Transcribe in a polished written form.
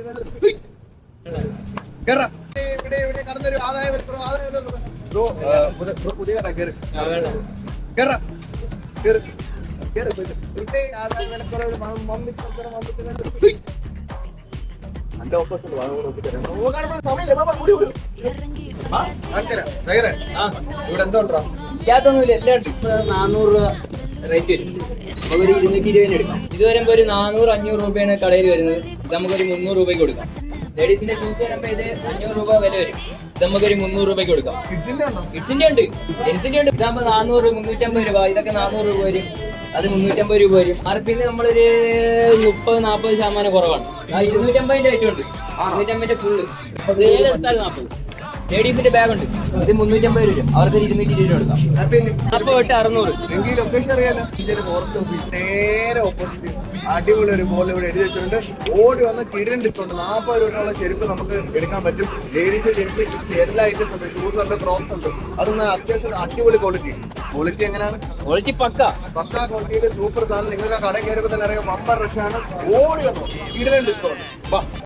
ഇവിടെ കടന്നൊരു ആദായ പുതിയ കട കയറി എന്റെ ഓപ്പോസിറ്റ് ഇവിടെ എന്തോണ്ടാ ഇല്ലാത്തൊന്നുമില്ല. എല്ലാം 400 രൂപ റേറ്റ് വരും. നമുക്കൊരു 220 എടുക്കാം. ഇത് വരുമ്പോ ഒരു 400-500 രൂപയാണ് കടയിൽ വരുന്നത്. ഇത് നമുക്കൊരു 300 രൂപയ്ക്ക് കൊടുക്കാം. ലേഡീസിന്റെ ഷൂസ് വരുമ്പോ ഇത് 500 രൂപ വില വരും. ഇത് നമുക്കൊരു 300 രൂപയ്ക്ക് കൊടുക്കാം. കിഡ്സിന്റെ ഉണ്ട്, ജെൻസിന്റെ ഉണ്ട്. ഇതാകുമ്പോ 400, 350 രൂപ. ഇതൊക്കെ 400 രൂപ വരും. അത് 350 രൂപ വരും. ആർപിന്ന് നമ്മളൊരു 30-40% കുറവാണ്. 250 റേറ്റ് ഉണ്ട്. 250 ഫുള്ള് ഏതെടുത്താലും 40. ലേഡീസിന്റെ ബാഗ് ഉണ്ട്. ഇത് 350 രൂപ. അവർക്ക് 220 രൂപ കൊടുക്കാം. അപ്പൊ 600. നേരെ ഓപ്പോസിറ്റ് അടിപൊളി ഒരു ബോൾ ഇവിടെ എഴുതി വെച്ചിട്ടുണ്ട്. ഓടി വന്ന് കിടൻ ഡിസ്കൗണ്ട് 40 രൂപയുള്ള ചെരുപ്പ് നമുക്ക് എടുക്കാൻ പറ്റും. ലേഡീസ് ജെൻസ് എല്ലാ ഐറ്റംസ് ഉണ്ട്. ഷൂസ് ഉണ്ട്, ക്രോക്സ് ഉണ്ട്. അതൊന്നും അത്യാവശ്യം അടിപൊളി ക്വാളിറ്റി എങ്ങനെയാണ്? ക്വാളിറ്റി പക്ക ക്വാളിറ്റിയിൽ സൂപ്പർ സാധനം. നിങ്ങൾക്ക് കട കയറുമ്പോൾ തന്നെ അറിയാം, ബമ്പർ റഷാണ്. ഓടി വന്നു കിടൻ ഡിസ്കൗണ്ട്.